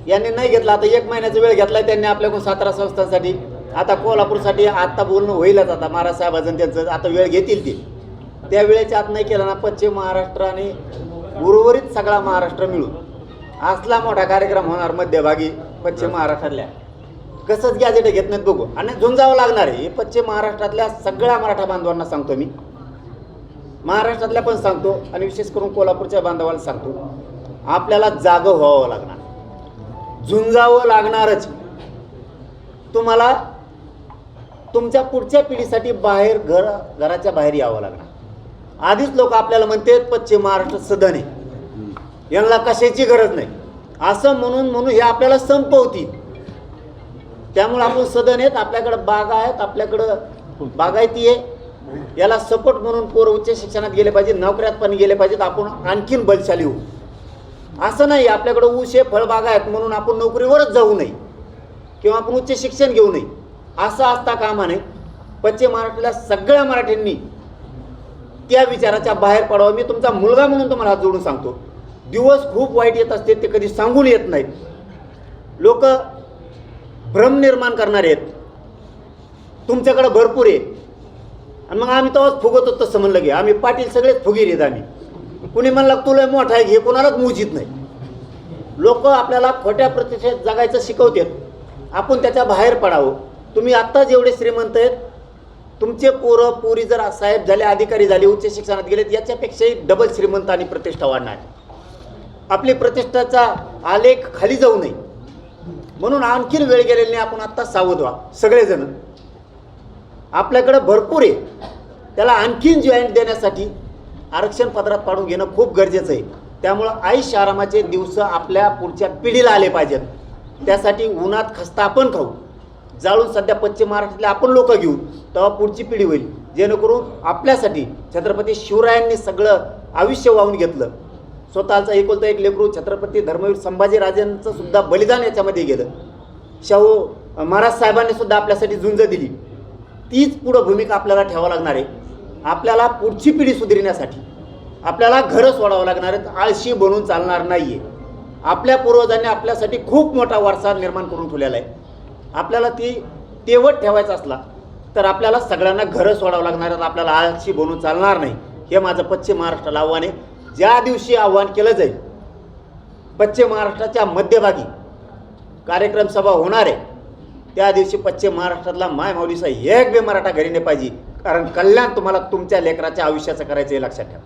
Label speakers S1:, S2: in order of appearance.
S1: यांनी नाही घेतला. आता 1 महिन्याचा वेळ घेतला त्यांनी आपल्याकडून 17 संस्थांसाठी. आता कोल्हापूरसाठी आता बोलणं होईलच. आता महाराज साहेबांचं त्यांचं आता वेळ घेतील ते. त्या वेळेच्या आत नाही केला ना, पश्चिम महाराष्ट्र आणि उर्वरित सगळा महाराष्ट्र मिळून असला मोठा कार्यक्रम होणार मध्यभागी पश्चिम महाराष्ट्रातल्या. कसंच गॅजेट घेत नाहीत बघू. आणि झुंजावं लागणार आहे. हे पश्चिम महाराष्ट्रातल्या सगळ्या मराठा बांधवांना सांगतो मी, महाराष्ट्रातल्या पण सांगतो आणि विशेष करून कोल्हापूरच्या बांधवांना सांगतो, आपल्याला जागं व्हावं लागणार, झुंजावं लागणारच. तुम्हाला तुमच्या पुढच्या पिढीसाठी बाहेर घराच्या बाहेर यावं लागणार. आधीच लोक आपल्याला म्हणतात पश्चिम महाराष्ट्र सदन आहे, यांना कशाची गरज नाही असं म्हणून हे आपल्याला संपवतील. त्यामुळे आपण सदन आहेत, आपल्याकडे बागा आहेत, आपल्याकडं बागायती आहे. याला सपोर्ट म्हणून पोरं उच्च शिक्षणात गेले पाहिजे, नोकऱ्यात पण गेले पाहिजेत, आपण आणखीन बलशाली होऊ. असं नाही आपल्याकडं ऊस आहे, फळबागा आहेत म्हणून आपण नोकरीवरच जाऊ नये किंवा आपण उच्च शिक्षण घेऊ नये असं असता कामा नये. पश्चिम महाराष्ट्रातल्या सगळ्या मराठ्यांनी त्या विचाराच्या बाहेर पडावं. मी तुमचा मुलगा म्हणून तुम्हाला हात जोडून सांगतो, दिवस खूप वाईट येत असते, ते कधी सांगून येत नाहीत. लोक भ्रम निर्माण करणारे आहेत, तुमच्याकडे भरपूर आहे. आणि मग आम्ही तेव्हाच फुगत होतो तसं म्हणलं, घे आम्ही पाटील सगळेच फुगीर आहेत. आम्ही कुणी म्हणलं तुला मोठा आहे, घे कोणालाच मुजीत नाही. लोक आपल्याला खोट्या प्रतिष्ठेत जगायचं शिकवतात, आपण त्याच्या बाहेर पडावं. तुम्ही आत्ता जेवढे श्रीमंत आहेत, तुमचे पोरं पोरी जर साहेब झाले, अधिकारी झाले, उच्च शिक्षणात गेलेत, याच्यापेक्षाही डबल श्रीमंत आणि प्रतिष्ठा वाढणार. आपली प्रतिष्ठाचा आलेख खाली जाऊ नये म्हणून आणखीन वेळ गेलेली नाही. आपण आत्ता सावध व्हा सगळेजण. आपल्याकडे भरपूर आहे, त्याला आणखीन जॉईंट देण्यासाठी आरक्षण पदरात पाडून घेणं खूप गरजेचं आहे. त्यामुळं आयुष्य आरामाचे दिवस आपल्या पुढच्या पिढीला आले पाहिजेत. त्यासाठी उन्हात खस्ता आपण खाऊ, जाळून सध्या पश्चिम महाराष्ट्रातले आपण लोक घेऊ, तेव्हा पुढची पिढी होईल. जेणेकरून आपल्यासाठी छत्रपती शिवरायांनी सगळं आयुष्य वाहून घेतलं. स्वतःचा एकुलता एक लेकरू छत्रपती धर्मवीर संभाजीराजांचं सुद्धा बलिदान याच्यामध्ये गेलं. शाहू महाराज साहेबांनी सुद्धा आपल्यासाठी झुंज दिली. तीच पुढं भूमिका आपल्याला ठेवावं लागणार आहे. आपल्याला पुढची पिढी सुधारण्यासाठी आपल्याला घरं सोडावं लागणार आहेत. आळशी बनून चालणार नाही आहे. आपल्या पूर्वजांनी आपल्यासाठी खूप मोठा वारसा निर्माण करून ठेवलेला आहे. आपल्याला ती तेवत ठेवायचा असला तर आपल्याला सगळ्यांना घरं सोडावं लागणार आहेत. आपल्याला आळशी बनून चालणार नाही. हे माझं पश्चिम महाराष्ट्राला आव्हान आहे. ज्या दिवशी आव्हान केलं जाईल, पश्चिम महाराष्ट्राच्या मध्यभागी कार्यक्रम सभा होणार आहे, त्या दिवशी पश्चिम महाराष्ट्रातला माय माऊलीचा एक बी मराठा घरी नाही पाहिजे. कारण कल्याण तुम्हाला तुमच्या लेकराच्या आयुष्याचं करायचं हे लक्षात ठेवा.